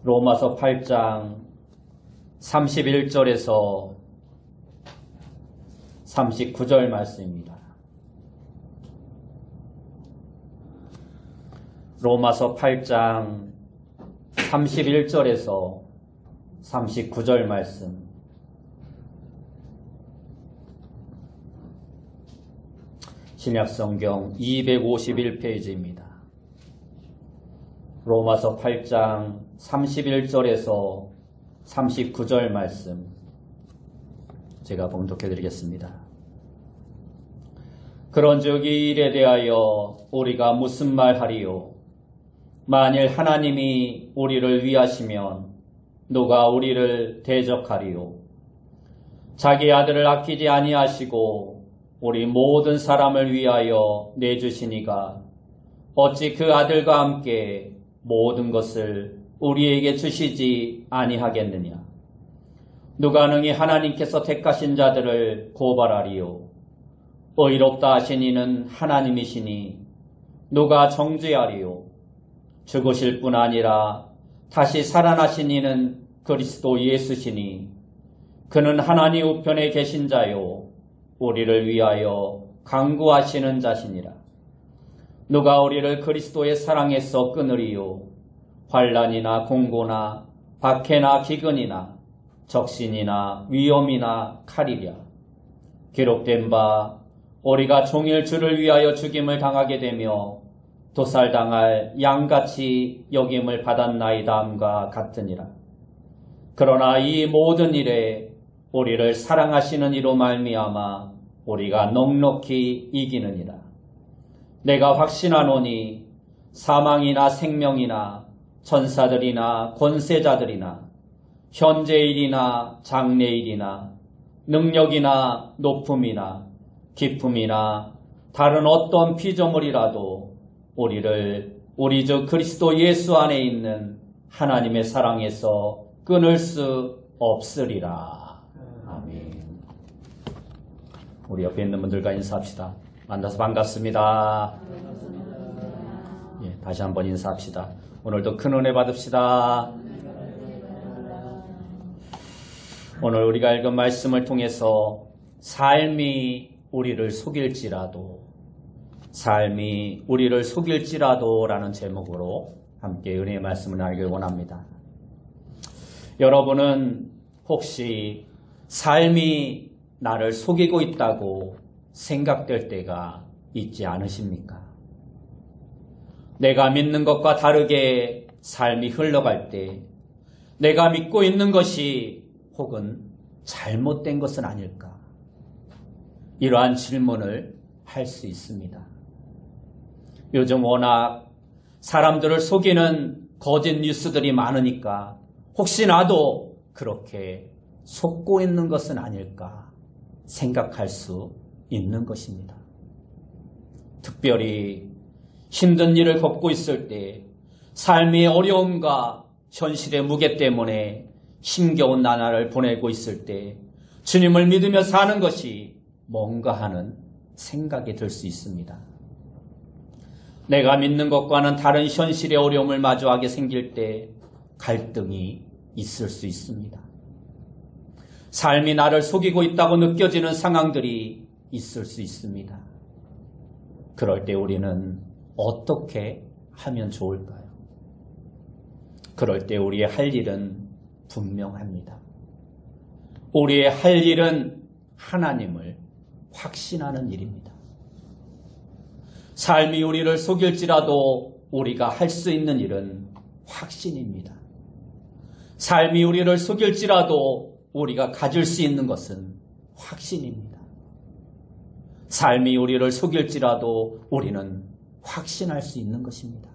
로마서 8장 31절에서 39절 말씀입니다. 로마서 8장 31절에서 39절 말씀. 신약성경 251페이지입니다. 로마서 8장 31절에서 39절 말씀 제가 봉독해 드리겠습니다. 그런즉 이 일에 대하여 우리가 무슨 말하리요? 만일 하나님이 우리를 위하시면 누가 우리를 대적하리요? 자기 아들을 아끼지 아니하시고 우리 모든 사람을 위하여 내주시니가 어찌 그 아들과 함께 모든 것을 우리에게 주시지 아니하겠느냐? 누가 능히 하나님께서 택하신 자들을 고발하리요? 의롭다 하신 이는 하나님이시니 누가 정죄하리요? 죽으실 뿐 아니라 다시 살아나신 이는 그리스도 예수시니 그는 하나님 우편에 계신 자요 우리를 위하여 간구하시는 자시니라. 누가 우리를 그리스도의 사랑에서 끊으리요? 환난이나 공고나 박해나 기근이나 적신이나 위험이나 칼이랴. 기록된 바 우리가 종일 주를 위하여 죽임을 당하게 되며 도살당할 양같이 여김을 받았나이다 함과 같으니라. 그러나 이 모든 일에 우리를 사랑하시는 이로 말미암아 우리가 넉넉히 이기느니라. 내가 확신하노니 사망이나 생명이나 천사들이나 권세자들이나 현재일이나 장래일이나 능력이나 높음이나 기품이나 다른 어떤 피조물이라도 우리를 우리 주 그리스도 예수 안에 있는 하나님의 사랑에서 끊을 수 없으리라. 아멘. 우리 옆에 있는 분들과 인사합시다. 만나서 반갑습니다. 예, 다시 한번 인사합시다. 오늘도 큰 은혜 받읍시다. 오늘 우리가 읽은 말씀을 통해서 삶이 우리를 속일지라도 라는 제목으로 함께 은혜의 말씀을 나누길 원합니다. 여러분은 혹시 삶이 나를 속이고 있다고 생각될 때가 있지 않으십니까? 내가 믿는 것과 다르게 삶이 흘러갈 때 내가 믿고 있는 것이 혹은 잘못된 것은 아닐까? 이러한 질문을 할 수 있습니다. 요즘 워낙 사람들을 속이는 거짓 뉴스들이 많으니까 혹시 나도 그렇게 속고 있는 것은 아닐까 생각할 수 있는 것입니다. 특별히 힘든 일을 겪고 있을 때 삶의 어려움과 현실의 무게 때문에 힘겨운 나날을 보내고 있을 때 주님을 믿으며 사는 것이 뭔가 하는 생각이 들 수 있습니다. 내가 믿는 것과는 다른 현실의 어려움을 마주하게 생길 때 갈등이 있을 수 있습니다. 삶이 나를 속이고 있다고 느껴지는 상황들이 있을 수 있습니다. 그럴 때 우리는 어떻게 하면 좋을까요? 그럴 때 우리의 할 일은 분명합니다. 우리의 할 일은 하나님을 확신하는 일입니다. 삶이 우리를 속일지라도 우리가 할 수 있는 일은 확신입니다. 삶이 우리를 속일지라도 우리가 가질 수 있는 것은 확신입니다. 삶이 우리를 속일지라도 우리는 확신할 수 있는 것입니다.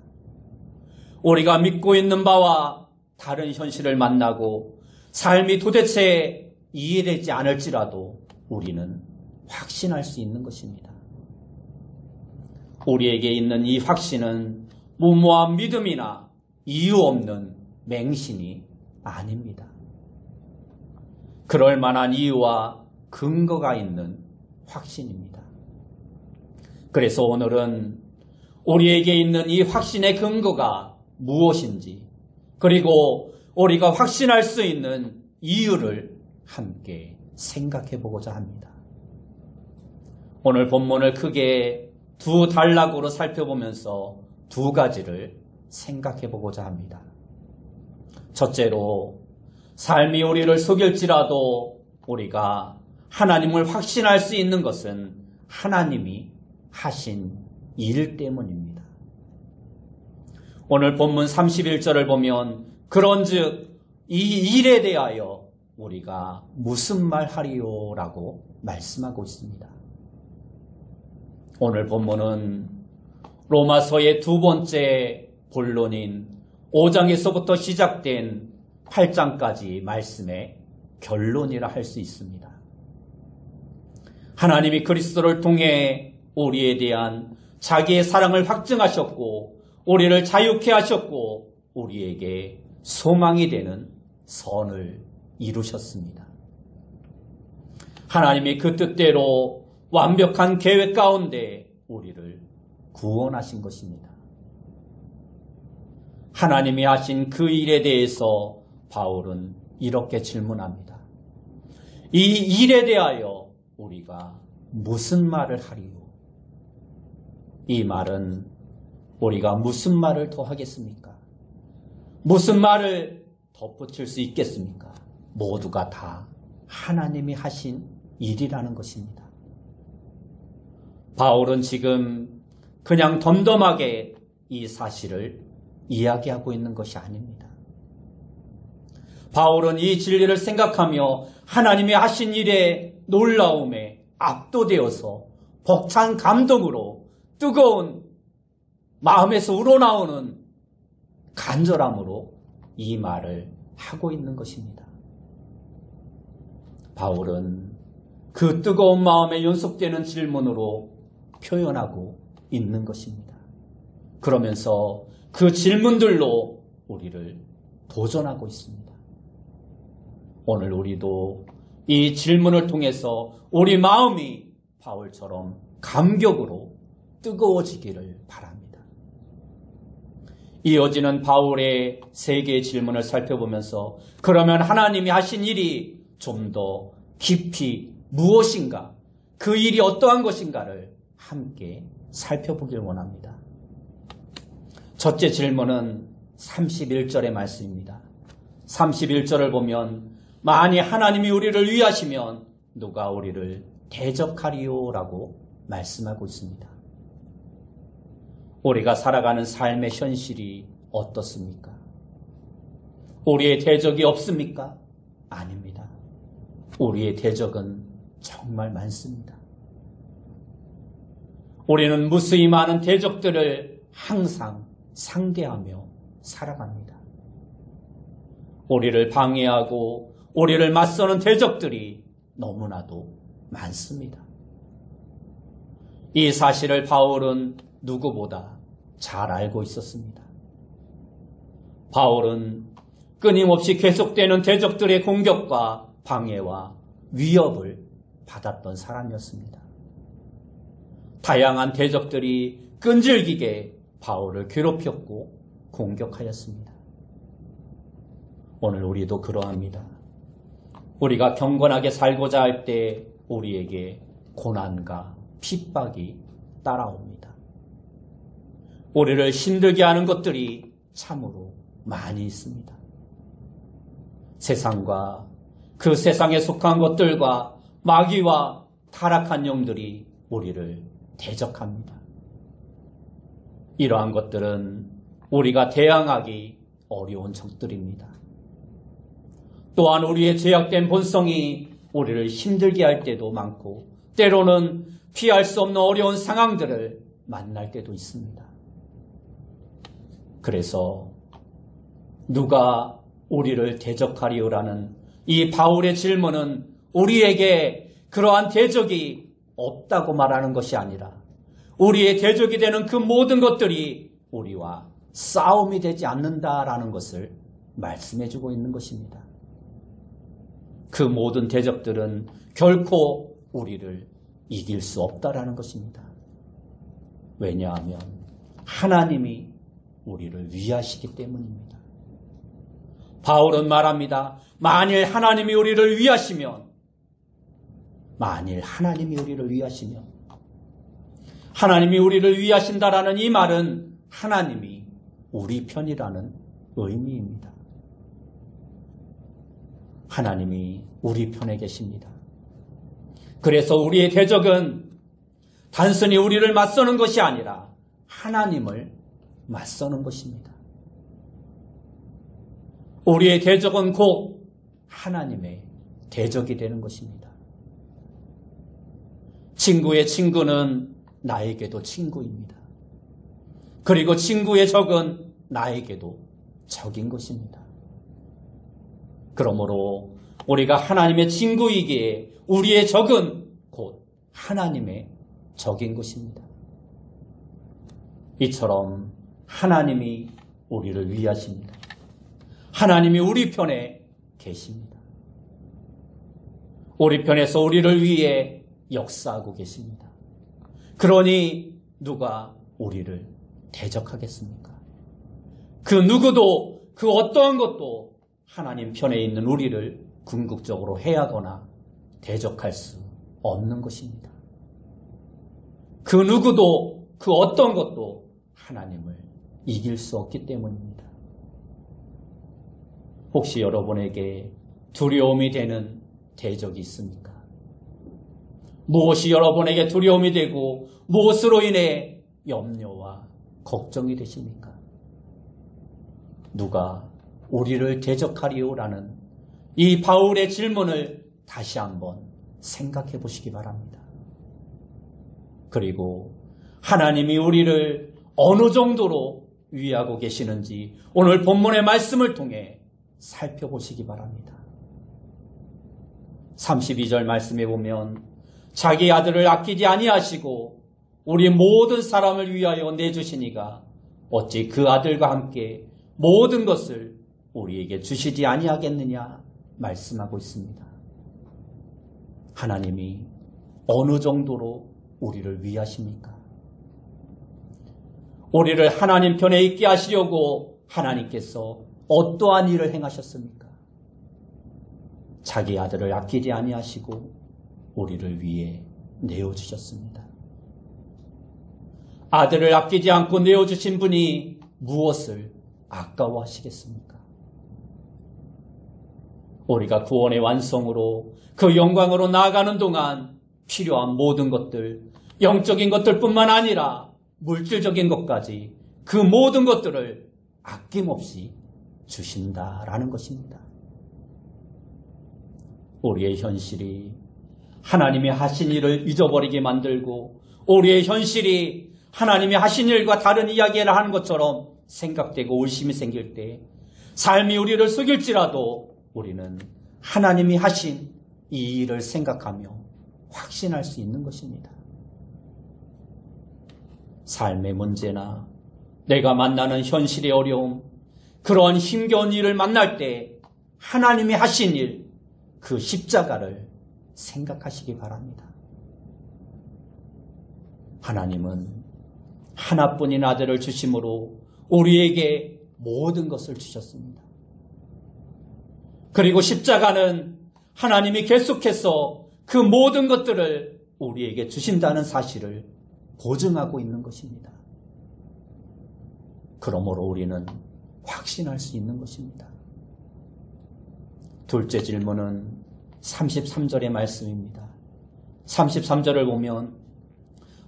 우리가 믿고 있는 바와 다른 현실을 만나고 삶이 도대체 이해되지 않을지라도 우리는 확신할 수 있는 것입니다. 우리에게 있는 이 확신은 무모한 믿음이나 이유 없는 맹신이 아닙니다. 그럴 만한 이유와 근거가 있는 확신입니다. 그래서 오늘은 우리에게 있는 이 확신의 근거가 무엇인지, 그리고 우리가 확신할 수 있는 이유를 함께 생각해 보고자 합니다. 오늘 본문을 크게 두 단락으로 살펴보면서 두 가지를 생각해 보고자 합니다. 첫째로, 삶이 우리를 속일지라도 우리가 하나님을 확신할 수 있는 것은 하나님이 하신 일 때문입니다. 오늘 본문 31절을 보면 그런즉 이 일에 대하여 우리가 무슨 말 하리요라고 말씀하고 있습니다. 오늘 본문은 로마서의 두 번째 본론인 5장에서부터 시작된 8장까지 말씀의 결론이라 할 수 있습니다. 하나님이 그리스도를 통해 우리에 대한 자기의 사랑을 확증하셨고 우리를 자유케 하셨고 우리에게 소망이 되는 선을 이루셨습니다. 하나님이 그 뜻대로 완벽한 계획 가운데 우리를 구원하신 것입니다. 하나님이 하신 그 일에 대해서 바울은 이렇게 질문합니다. 이 일에 대하여 우리가 무슨 말을 하리요? 이 말은 우리가 무슨 말을 더 하겠습니까? 무슨 말을 덧붙일 수 있겠습니까? 모두가 다 하나님이 하신 일이라는 것입니다. 바울은 지금 그냥 덤덤하게 이 사실을 이야기하고 있는 것이 아닙니다. 바울은 이 진리를 생각하며 하나님이 하신 일의 놀라움에 압도되어서 벅찬 감동으로 뜨거운 마음에서 우러나오는 간절함으로 이 말을 하고 있는 것입니다. 바울은 그 뜨거운 마음에 연속되는 질문으로 표현하고 있는 것입니다. 그러면서 그 질문들로 우리를 도전하고 있습니다. 오늘 우리도 이 질문을 통해서 우리 마음이 바울처럼 감격으로 뜨거워지기를 바랍니다. 이어지는 바울의 세 개의 질문을 살펴보면서 그러면 하나님이 하신 일이 좀 더 깊이 무엇인가, 그 일이 어떠한 것인가를 함께 살펴보길 원합니다. 첫째 질문은 31절의 말씀입니다. 31절을 보면 만일 하나님이 우리를 위하시면 누가 우리를 대적하리요? 라고 말씀하고 있습니다. 우리가 살아가는 삶의 현실이 어떻습니까? 우리의 대적이 없습니까? 아닙니다. 우리의 대적은 정말 많습니다. 우리는 무수히 많은 대적들을 항상 상대하며 살아갑니다. 우리를 방해하고 우리를 맞서는 대적들이 너무나도 많습니다. 이 사실을 바울은 누구보다 잘 알고 있었습니다. 바울은 끊임없이 계속되는 대적들의 공격과 방해와 위협을 받았던 사람이었습니다. 다양한 대적들이 끈질기게 바울을 괴롭혔고 공격하였습니다. 오늘 우리도 그러합니다. 우리가 경건하게 살고자 할 때 우리에게 고난과 핍박이 따라옵니다. 우리를 힘들게 하는 것들이 참으로 많이 있습니다. 세상과 그 세상에 속한 것들과 마귀와 타락한 영들이 우리를 대적합니다. 이러한 것들은 우리가 대항하기 어려운 적들입니다. 또한 우리의 죄악된 본성이 우리를 힘들게 할 때도 많고 때로는 피할 수 없는 어려운 상황들을 만날 때도 있습니다. 그래서 누가 우리를 대적하리요라는 이 바울의 질문은 우리에게 그러한 대적이 없다고 말하는 것이 아니라 우리의 대적이 되는 그 모든 것들이 우리와 싸움이 되지 않는다라는 것을 말씀해주고 있는 것입니다. 그 모든 대적들은 결코 우리를 이길 수 없다라는 것입니다. 왜냐하면 하나님이 우리를 위하시기 때문입니다. 바울은 말합니다. 만일 하나님이 우리를 위하시면 하나님이 우리를 위하신다라는 이 말은 하나님이 우리 편이라는 의미입니다. 하나님이 우리 편에 계십니다. 그래서 우리의 대적은 단순히 우리를 맞서는 것이 아니라 하나님을 맞서는 것입니다. 우리의 대적은 곧 하나님의 대적이 되는 것입니다. 친구의 친구는 나에게도 친구입니다. 그리고 친구의 적은 나에게도 적인 것입니다. 그러므로 우리가 하나님의 친구이기에 우리의 적은 곧 하나님의 적인 것입니다. 이처럼 하나님이 우리를 위하십니다. 하나님이 우리 편에 계십니다. 우리 편에서 우리를 위해 역사하고 계십니다. 그러니 누가 우리를 대적하겠습니까? 그 누구도 그 어떠한 것도 하나님 편에 있는 우리를 궁극적으로 해하거나 대적할 수 없는 것입니다. 그 누구도 그 어떤 것도 하나님을 이길 수 없기 때문입니다. 혹시 여러분에게 두려움이 되는 대적이 있습니까? 무엇이 여러분에게 두려움이 되고 무엇으로 인해 염려와 걱정이 되십니까? 누가 우리를 대적하리요라는 이 바울의 질문을 다시 한번 생각해 보시기 바랍니다. 그리고 하나님이 우리를 어느 정도로 위하고 계시는지 오늘 본문의 말씀을 통해 살펴보시기 바랍니다. 32절 말씀에 보면 자기 아들을 아끼지 아니하시고 우리 모든 사람을 위하여 내주시니가 어찌 그 아들과 함께 모든 것을 우리에게 주시지 아니하겠느냐 말씀하고 있습니다. 하나님이 어느 정도로 우리를 위하십니까? 우리를 하나님 편에 있게 하시려고 하나님께서 어떠한 일을 행하셨습니까? 자기 아들을 아끼지 아니하시고 우리를 위해 내어주셨습니다. 아들을 아끼지 않고 내어주신 분이 무엇을 아까워하시겠습니까? 우리가 구원의 완성으로 그 영광으로 나아가는 동안 필요한 모든 것들, 영적인 것들뿐만 아니라 물질적인 것까지 그 모든 것들을 아낌없이 주신다라는 것입니다. 우리의 현실이 하나님이 하신 일을 잊어버리게 만들고 우리의 현실이 하나님이 하신 일과 다른 이야기를 하는 것처럼 생각되고 의심이 생길 때 삶이 우리를 속일지라도 우리는 하나님이 하신 이 일을 생각하며 확신할 수 있는 것입니다. 삶의 문제나 내가 만나는 현실의 어려움, 그러한 힘겨운 일을 만날 때 하나님이 하신 일, 그 십자가를 생각하시기 바랍니다. 하나님은 하나뿐인 아들을 주심으로 우리에게 모든 것을 주셨습니다. 그리고 십자가는 하나님이 계속해서 그 모든 것들을 우리에게 주신다는 사실을 보증하고 있는 것입니다. 그러므로 우리는 확신할 수 있는 것입니다. 둘째 질문은 33절의 말씀입니다. 33절을 보면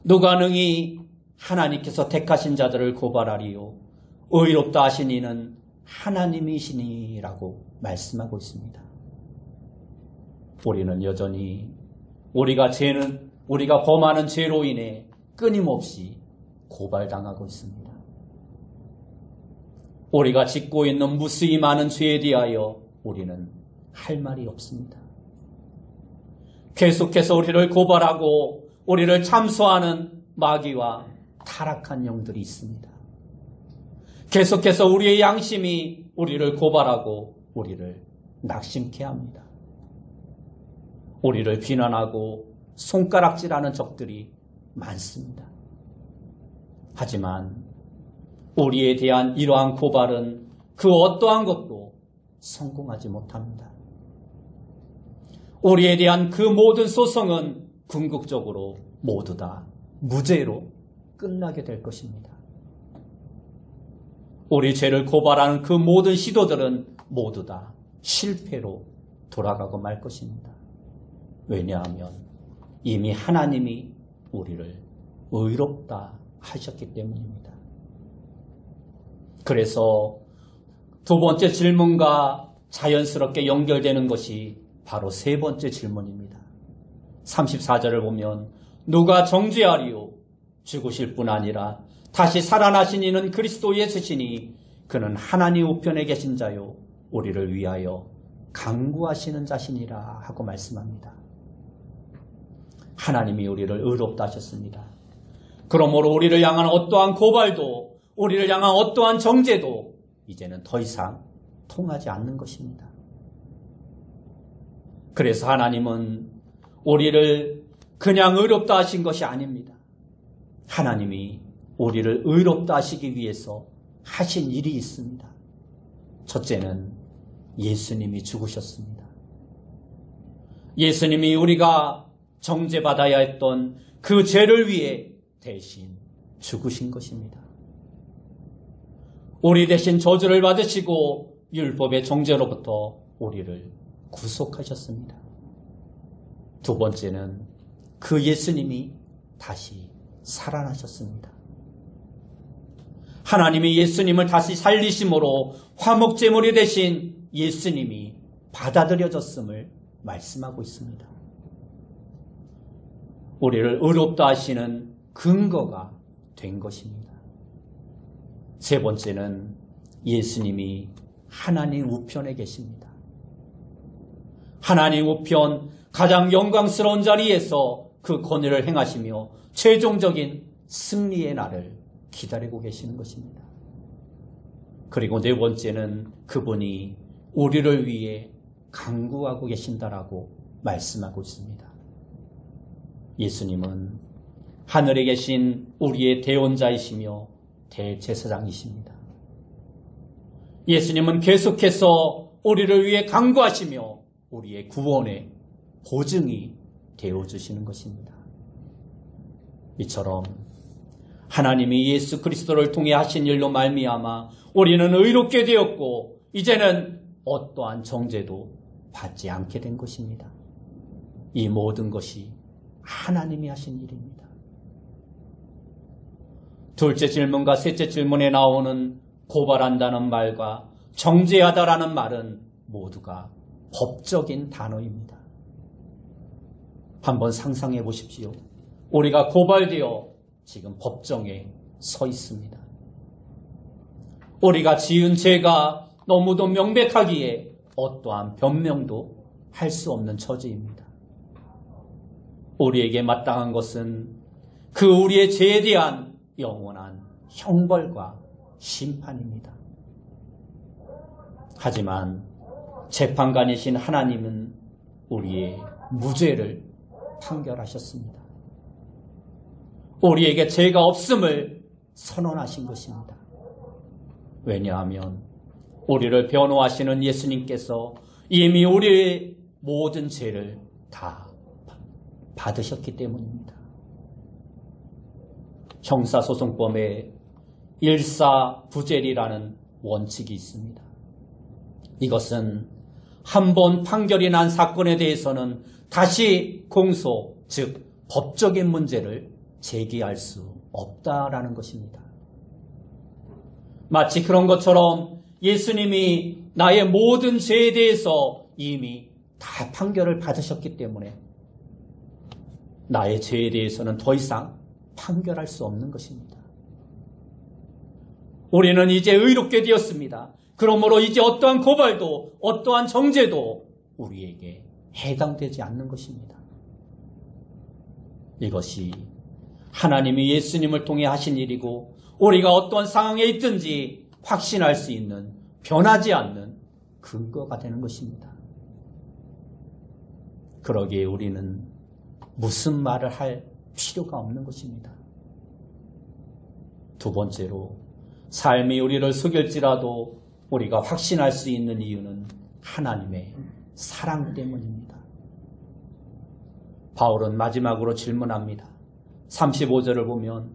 누가 능히 하나님께서 택하신 자들을 고발하리요 의롭다 하신 이는 하나님이시니라고 말씀하고 있습니다. 우리는 여전히 우리가 범하는 죄로 인해 끊임없이 고발당하고 있습니다. 우리가 짓고 있는 무수히 많은 죄에 대하여 우리는 할 말이 없습니다. 계속해서 우리를 고발하고 우리를 참소하는 마귀와 타락한 영들이 있습니다. 계속해서 우리의 양심이 우리를 고발하고 우리를 낙심케 합니다. 우리를 비난하고 손가락질하는 적들이 많습니다. 하지만 우리에 대한 이러한 고발은 그 어떠한 것도 성공하지 못합니다. 우리에 대한 그 모든 소송은 궁극적으로 모두 다 무죄로 끝나게 될 것입니다. 우리 죄를 고발하는 그 모든 시도들은 모두 다 실패로 돌아가고 말 것입니다. 왜냐하면 이미 하나님이 우리를 의롭다 하셨기 때문입니다. 그래서 두 번째 질문과 자연스럽게 연결되는 것이 바로 세 번째 질문입니다. 34절을 보면 누가 정죄하리요? 죽으실 뿐 아니라 다시 살아나신 이는 그리스도 예수시니 그는 하나님 우편에 계신 자요 우리를 위하여 간구하시는 자신이라 하고 말씀합니다. 하나님이 우리를 의롭다 하셨습니다. 그러므로 우리를 향한 어떠한 고발도 우리를 향한 어떠한 정죄도 이제는 더 이상 통하지 않는 것입니다. 그래서 하나님은 우리를 그냥 의롭다 하신 것이 아닙니다. 하나님이 우리를 의롭다 하시기 위해서 하신 일이 있습니다. 첫째는 예수님이 죽으셨습니다. 예수님이 우리가 정죄받아야 했던 그 죄를 위해 대신 죽으신 것입니다. 우리 대신 저주를 받으시고 율법의 정죄로부터 우리를 구속하셨습니다. 두 번째는 그 예수님이 다시 살아나셨습니다. 하나님이 예수님을 다시 살리심으로 화목제물이 되신 예수님이 받아들여졌음을 말씀하고 있습니다. 우리를 의롭다 하시는 근거가 된 것입니다. 세 번째는 예수님이 하나님 우편에 계십니다. 하나님 우편 가장 영광스러운 자리에서 그 권위를 행하시며 최종적인 승리의 날을 기다리고 계시는 것입니다. 그리고 네 번째는 그분이 우리를 위해 간구하고 계신다라고 말씀하고 있습니다. 예수님은 하늘에 계신 우리의 대원자이시며 대제사장이십니다. 예수님은 계속해서 우리를 위해 간구하시며 우리의 구원의 보증이 되어주시는 것입니다. 이처럼 하나님이 예수 그리스도를 통해 하신 일로 말미암아 우리는 의롭게 되었고 이제는 어떠한 정죄도 받지 않게 된 것입니다. 이 모든 것이 하나님이 하신 일입니다. 둘째 질문과 셋째 질문에 나오는 고발한다는 말과 정죄하다라는 말은 모두가 법적인 단어입니다. 한번 상상해 보십시오. 우리가 고발되어 지금 법정에 서 있습니다. 우리가 지은 죄가 너무도 명백하기에 어떠한 변명도 할 수 없는 처지입니다. 우리에게 마땅한 것은 그 우리의 죄에 대한 영원한 형벌과 심판입니다. 하지만 재판관이신 하나님은 우리의 무죄를 판결하셨습니다. 우리에게 죄가 없음을 선언하신 것입니다. 왜냐하면 우리를 변호하시는 예수님께서 이미 우리의 모든 죄를 다 받으셨기 때문입니다. 형사소송법에 일사부재리라는 원칙이 있습니다. 이것은 한 번 판결이 난 사건에 대해서는 다시 공소, 즉 법적인 문제를 제기할 수 없다라는 것입니다. 마치 그런 것처럼 예수님이 나의 모든 죄에 대해서 이미 다 판결을 받으셨기 때문에 나의 죄에 대해서는 더 이상 판결할 수 없는 것입니다. 우리는 이제 의롭게 되었습니다. 그러므로 이제 어떠한 고발도 어떠한 정죄도 우리에게 해당되지 않는 것입니다. 이것이 하나님이 예수님을 통해 하신 일이고 우리가 어떠한 상황에 있든지 확신할 수 있는 변하지 않는 근거가 되는 것입니다. 그러기에 우리는 무슨 말을 할 필요가 없는 것입니다. 두 번째로 삶이 우리를 속일지라도 우리가 확신할 수 있는 이유는 하나님의 사랑 때문입니다. 바울은 마지막으로 질문합니다. 35절을 보면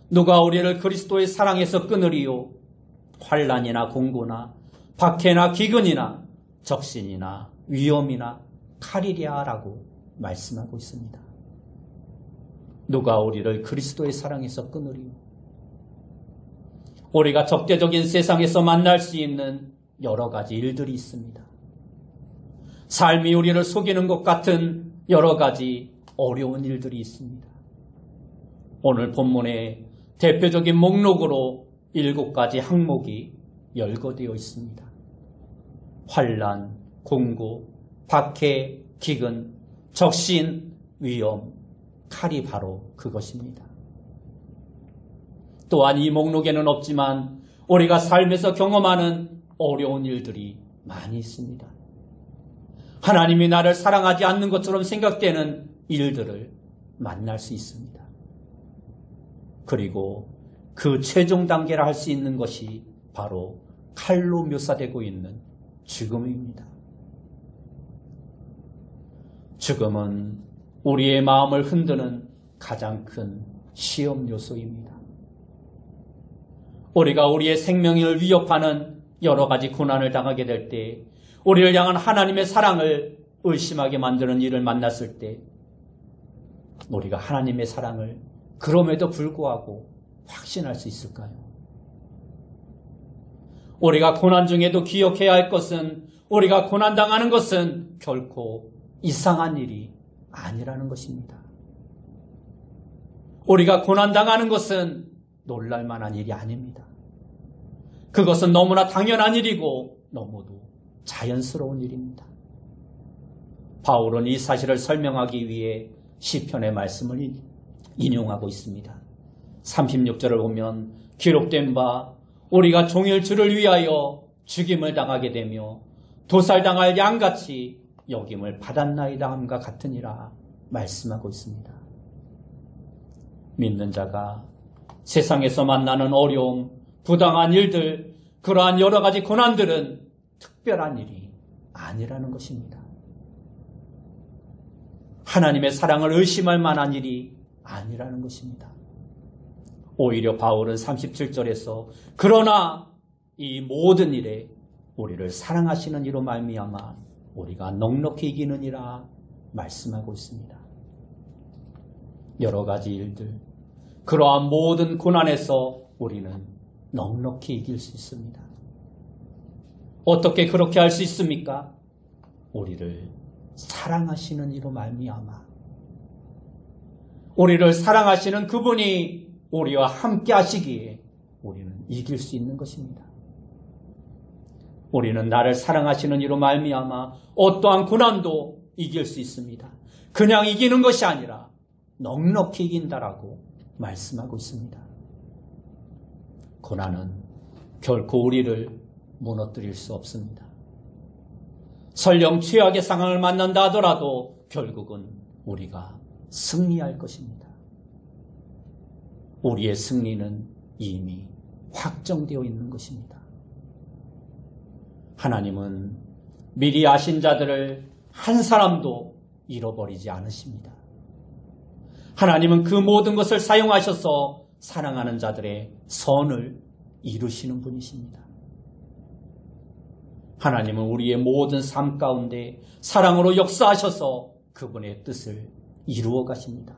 누가 우리를 그리스도의 사랑에서 끊으리요? 환난이나 공고나 박해나 기근이나 적신이나 위험이나 칼이랴 라고 말씀하고 있습니다. 누가 우리를 그리스도의 사랑에서 끊으리요? 우리가 적대적인 세상에서 만날 수 있는 여러 가지 일들이 있습니다. 삶이 우리를 속이는 것 같은 여러 가지 어려운 일들이 있습니다. 오늘 본문에 대표적인 목록으로 7가지 항목이 열거되어 있습니다. 환난, 공고, 박해, 기근, 적신, 위험, 칼이 바로 그것입니다. 또한 이 목록에는 없지만 우리가 삶에서 경험하는 어려운 일들이 많이 있습니다. 하나님이 나를 사랑하지 않는 것처럼 생각되는 일들을 만날 수 있습니다. 그리고 그 최종 단계라 할 수 있는 것이 바로 칼로 묘사되고 있는 죽음입니다. 죽음은 우리의 마음을 흔드는 가장 큰 시험 요소입니다. 우리가 우리의 생명을 위협하는 여러 가지 고난을 당하게 될 때, 우리를 향한 하나님의 사랑을 의심하게 만드는 일을 만났을 때, 우리가 하나님의 사랑을 그럼에도 불구하고 확신할 수 있을까요? 우리가 고난 중에도 기억해야 할 것은, 우리가 고난당하는 것은 결코 이상한 일이 아니라는 것입니다. 우리가 고난당하는 것은 놀랄만한 일이 아닙니다. 그것은 너무나 당연한 일이고 너무도 자연스러운 일입니다. 바울은 이 사실을 설명하기 위해 시편의 말씀을 인용하고 있습니다. 36절을 보면 기록된 바 우리가 종일 주를 위하여 죽임을 당하게 되며 도살당할 양같이 여김을 받았나이다 함과 같으니라 말씀하고 있습니다. 믿는 자가 세상에서 만나는 어려움, 부당한 일들, 그러한 여러 가지 고난들은 특별한 일이 아니라는 것입니다. 하나님의 사랑을 의심할 만한 일이 아니라는 것입니다. 오히려 바울은 37절에서 그러나 이 모든 일에 우리를 사랑하시는 이로 말미암아 우리가 넉넉히 이기느니라 말씀하고 있습니다. 여러 가지 일들, 그러한 모든 고난에서 우리는 넉넉히 이길 수 있습니다. 어떻게 그렇게 할 수 있습니까? 우리를 사랑하시는 이로 말미암아 우리를 사랑하시는 그분이 우리와 함께 하시기에 우리는 이길 수 있는 것입니다. 우리는 나를 사랑하시는 이로 말미암아 어떠한 고난도 이길 수 있습니다. 그냥 이기는 것이 아니라 넉넉히 이긴다라고 말씀하고 있습니다. 고난은 결코 우리를 무너뜨릴 수 없습니다. 설령 최악의 상황을 만난다 하더라도 결국은 우리가 승리할 것입니다. 우리의 승리는 이미 확정되어 있는 것입니다. 하나님은 미리 아신 자들을 한 사람도 잃어버리지 않으십니다. 하나님은 그 모든 것을 사용하셔서 사랑하는 자들의 선을 이루시는 분이십니다. 하나님은 우리의 모든 삶 가운데 사랑으로 역사하셔서 그분의 뜻을 이루어 가십니다.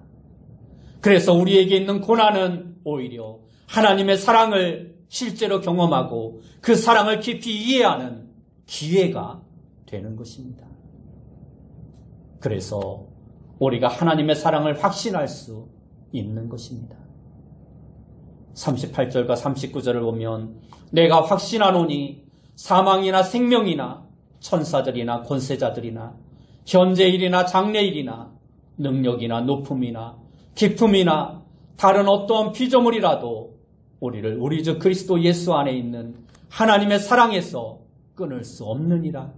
그래서 우리에게 있는 고난은 오히려 하나님의 사랑을 실제로 경험하고 그 사랑을 깊이 이해하는 기회가 되는 것입니다. 그래서 우리가 하나님의 사랑을 확신할 수 있는 것입니다. 38절과 39절을 보면 내가 확신하노니 사망이나 생명이나 천사들이나 권세자들이나 현재일이나 장래일이나 능력이나 높음이나 깊음이나 다른 어떠한 피조물이라도 우리를 우리 주 그리스도 예수 안에 있는 하나님의 사랑에서 끊을 수 없느니라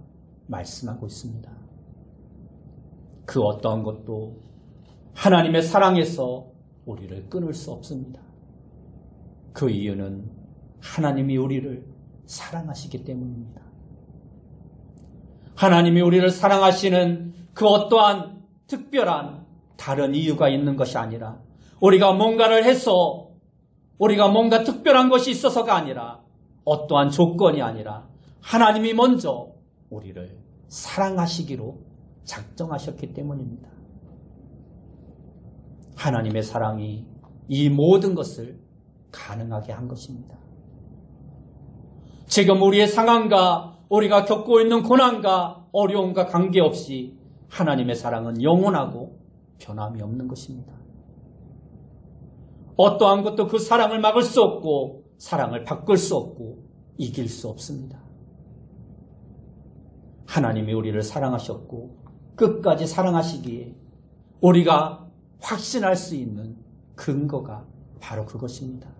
말씀하고 있습니다. 그 어떠한 것도 하나님의 사랑에서 우리를 끊을 수 없습니다. 그 이유는 하나님이 우리를 사랑하시기 때문입니다. 하나님이 우리를 사랑하시는 그 어떠한 특별한 다른 이유가 있는 것이 아니라 우리가 뭔가를 해서 우리가 뭔가 특별한 것이 있어서가 아니라 어떠한 조건이 아니라 하나님이 먼저 우리를 사랑하시기로 작정하셨기 때문입니다. 하나님의 사랑이 이 모든 것을 가능하게 한 것입니다. 지금 우리의 상황과 우리가 겪고 있는 고난과 어려움과 관계없이 하나님의 사랑은 영원하고 변함이 없는 것입니다. 어떠한 것도 그 사랑을 막을 수 없고 사랑을 바꿀 수 없고 이길 수 없습니다. 하나님이 우리를 사랑하셨고 끝까지 사랑하시기에 우리가 확신할 수 있는 근거가 바로 그것입니다.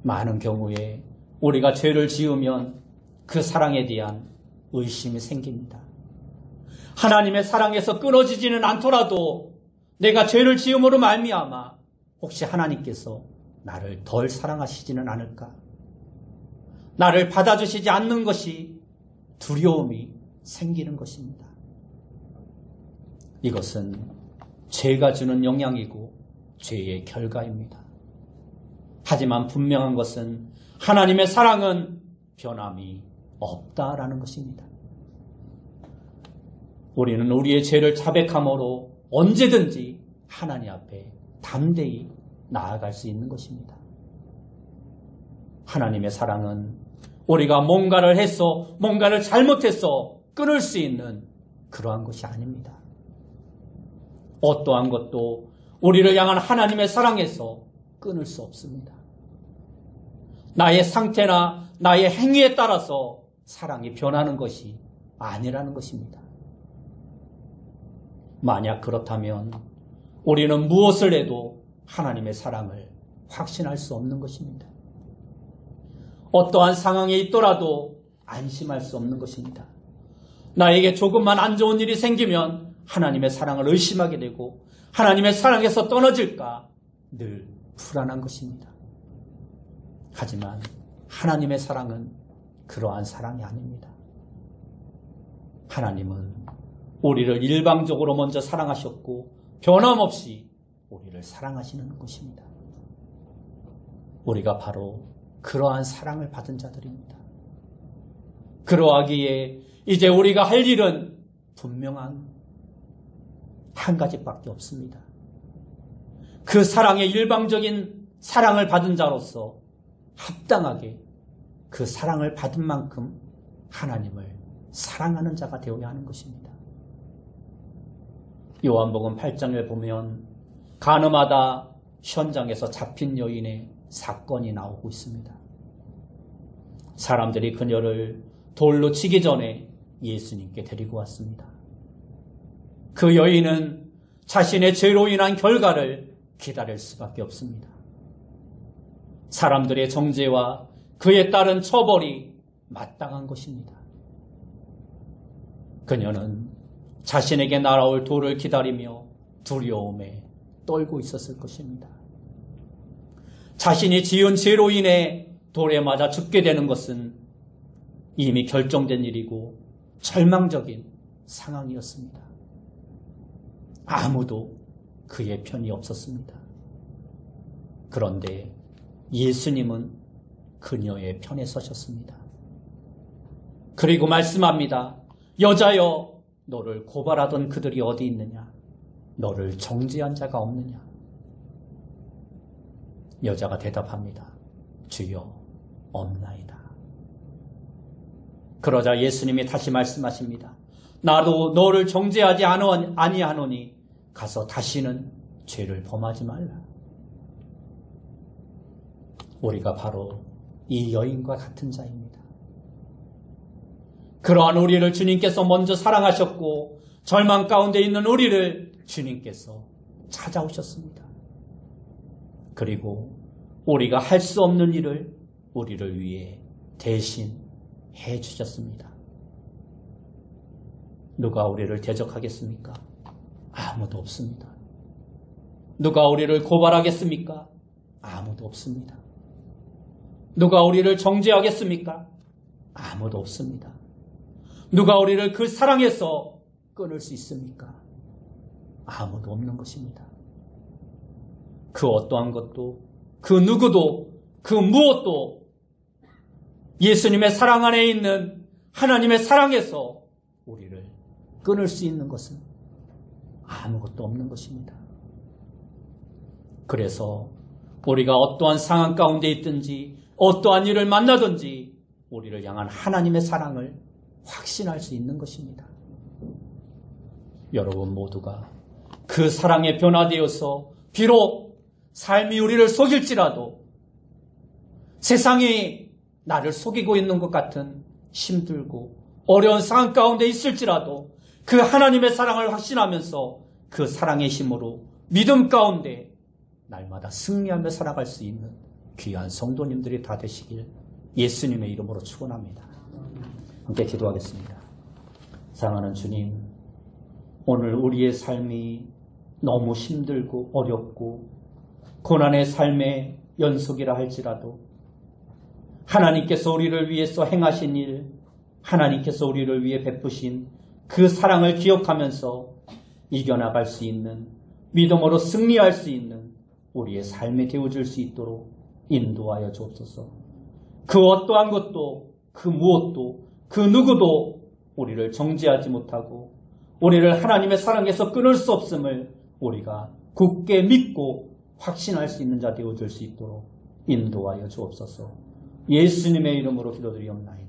많은 경우에 우리가 죄를 지으면 그 사랑에 대한 의심이 생깁니다. 하나님의 사랑에서 끊어지지는 않더라도 내가 죄를 지음으로 말미암아 혹시 하나님께서 나를 덜 사랑하시지는 않을까? 나를 받아주시지 않는 것이 두려움이 생기는 것입니다. 이것은 죄가 주는 영향이고 죄의 결과입니다. 하지만 분명한 것은 하나님의 사랑은 변함이 없다라는 것입니다. 우리는 우리의 죄를 자백함으로 언제든지 하나님 앞에 담대히 나아갈 수 있는 것입니다. 하나님의 사랑은 우리가 뭔가를 해서 뭔가를 잘못해서 끊을 수 있는 그러한 것이 아닙니다. 어떠한 것도 우리를 향한 하나님의 사랑에서 끊을 수 없습니다. 나의 상태나 나의 행위에 따라서 사랑이 변하는 것이 아니라는 것입니다. 만약 그렇다면 우리는 무엇을 해도 하나님의 사랑을 확신할 수 없는 것입니다. 어떠한 상황에 있더라도 안심할 수 없는 것입니다. 나에게 조금만 안 좋은 일이 생기면 하나님의 사랑을 의심하게 되고 하나님의 사랑에서 떨어질까 늘 불안한 것입니다. 하지만 하나님의 사랑은 그러한 사랑이 아닙니다. 하나님은 우리를 일방적으로 먼저 사랑하셨고 변함없이 우리를 사랑하시는 것입니다. 우리가 바로 그러한 사랑을 받은 자들입니다. 그러하기에 이제 우리가 할 일은 분명한 한 가지밖에 없습니다. 그 사랑의 일방적인 사랑을 받은 자로서 합당하게 그 사랑을 받은 만큼 하나님을 사랑하는 자가 되어야 하는 것입니다. 요한복음 8장을 보면 가늠하다 현장에서 잡힌 여인의 사건이 나오고 있습니다. 사람들이 그녀를 돌로 치기 전에 예수님께 데리고 왔습니다. 그 여인은 자신의 죄로 인한 결과를 기다릴 수밖에 없습니다. 사람들의 정죄와 그에 따른 처벌이 마땅한 것입니다. 그녀는 자신에게 날아올 돌을 기다리며 두려움에 떨고 있었을 것입니다. 자신이 지은 죄로 인해 돌에 맞아 죽게 되는 것은 이미 결정된 일이고 절망적인 상황이었습니다. 아무도 그의 편이 없었습니다. 그런데 예수님은 그녀의 편에 서셨습니다. 그리고 말씀합니다. 여자여, 너를 고발하던 그들이 어디 있느냐? 너를 정죄한 자가 없느냐? 여자가 대답합니다. 주여, 없나이다. 그러자 예수님이 다시 말씀하십니다. 나도 너를 정죄하지 아니하노니 가서 다시는 죄를 범하지 말라. 우리가 바로 이 여인과 같은 자입니다. 그러한 우리를 주님께서 먼저 사랑하셨고 절망 가운데 있는 우리를 주님께서 찾아오셨습니다. 그리고 우리가 할 수 없는 일을 우리를 위해 대신 해주셨습니다. 누가 우리를 대적하겠습니까? 아무도 없습니다. 누가 우리를 고발하겠습니까? 아무도 없습니다. 누가 우리를 정죄하겠습니까? 아무도 없습니다. 누가 우리를 그 사랑에서 끊을 수 있습니까? 아무도 없는 것입니다. 그 어떠한 것도, 그 누구도, 그 무엇도 예수님의 사랑 안에 있는 하나님의 사랑에서 우리를 끊을 수 있는 것은 아무것도 없는 것입니다. 그래서 우리가 어떠한 상황 가운데 있든지 어떠한 일을 만나든지 우리를 향한 하나님의 사랑을 확신할 수 있는 것입니다. 여러분 모두가 그 사랑에 변화되어서 비록 삶이 우리를 속일지라도 세상이 나를 속이고 있는 것 같은 힘들고 어려운 상황 가운데 있을지라도 그 하나님의 사랑을 확신하면서 그 사랑의 힘으로 믿음 가운데 날마다 승리하며 살아갈 수 있는 귀한 성도님들이 다 되시길 예수님의 이름으로 축원합니다. 함께 기도하겠습니다. 사랑하는 주님, 오늘 우리의 삶이 너무 힘들고 어렵고 고난의 삶의 연속이라 할지라도 하나님께서 우리를 위해서 행하신 일, 하나님께서 우리를 위해 베푸신 그 사랑을 기억하면서 이겨나갈 수 있는, 믿음으로 승리할 수 있는 우리의 삶에 되어줄 수 있도록 인도하여 주옵소서. 그 어떠한 것도, 그 무엇도, 그 누구도 우리를 정죄하지 못하고 우리를 하나님의 사랑에서 끊을 수 없음을 우리가 굳게 믿고 확신할 수 있는 자 되어줄 수 있도록 인도하여 주옵소서. 예수님의 이름으로 기도드리옵나이다.